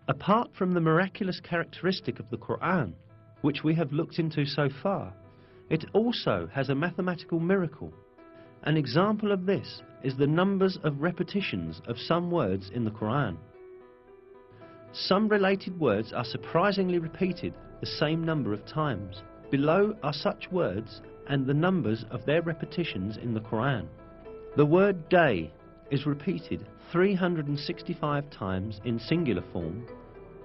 Apart from the miraculous characteristic of the Quran, which we have looked into so far, it also has a mathematical miracle. An example of this is the numbers of repetitions of some words in the Quran. Some related words are surprisingly repeated the same number of times. Below are such words and the numbers of their repetitions in the Quran. The word day is repeated 365 times in singular form,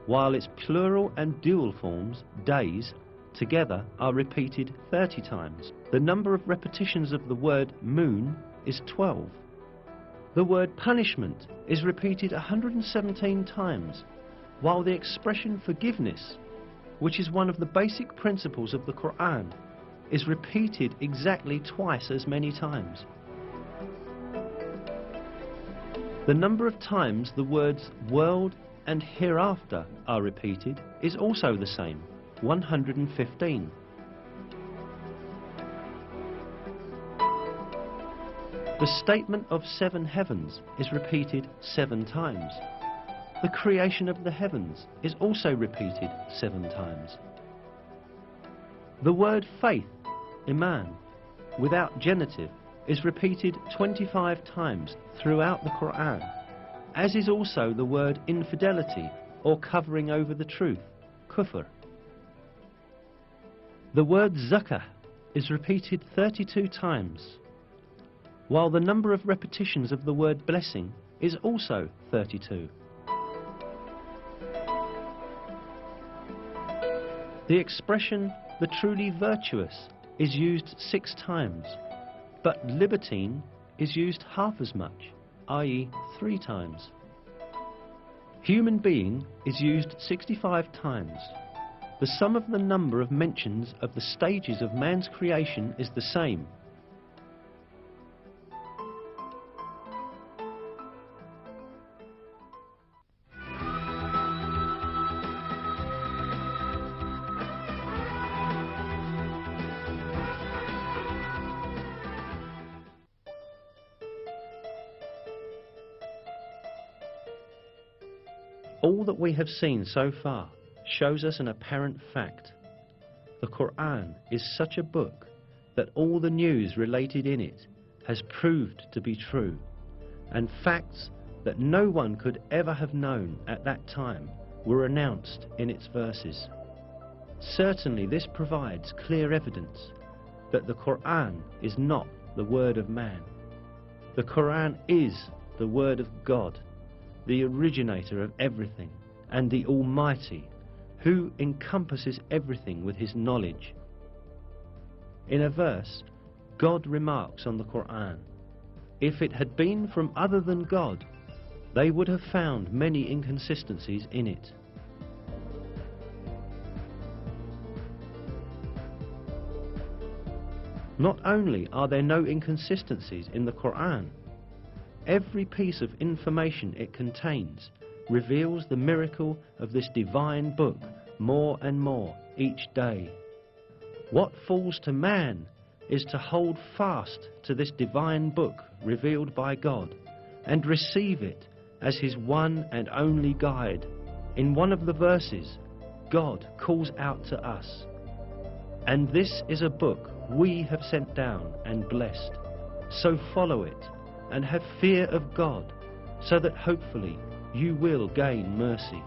while its plural and dual forms, days, together are repeated 30 times. The number of repetitions of the word moon is 12. The word punishment is repeated 117 times, while the expression forgiveness, which is one of the basic principles of the Quran, is repeated exactly twice as many times. The number of times the words world and hereafter are repeated is also the same, 115. The statement of 7 heavens is repeated 7 times. The creation of the heavens is also repeated 7 times. The word faith, iman, without genitive, is repeated 25 times throughout the Quran, as is also the word infidelity or covering over the truth, kufr. The word zakah is repeated 32 times, while the number of repetitions of the word blessing is also 32. The expression the truly virtuous is used 6 times, but libertine is used half as much, i.e. 3 times. Human being is used 65 times. The sum of the number of mentions of the stages of man's creation is the same. All that we have seen so far shows us an apparent fact. The Quran is such a book that all the news related in it has proved to be true, and facts that no one could ever have known at that time were announced in its verses. Certainly this provides clear evidence that the Quran is not the word of man. The Quran is the word of God, the originator of everything, and the Almighty, who encompasses everything with his knowledge. In a verse, God remarks on the Quran, if it had been from other than God, they would have found many inconsistencies in it. Not only are there no inconsistencies in the Quran, every piece of information it contains reveals the miracle of this divine book more and more each day. What falls to man is to hold fast to this divine book revealed by God and receive it as his one and only guide. In one of the verses, God calls out to us, "And this is a book we have sent down and blessed, so follow it and have fear of God, so that hopefully you will gain mercy."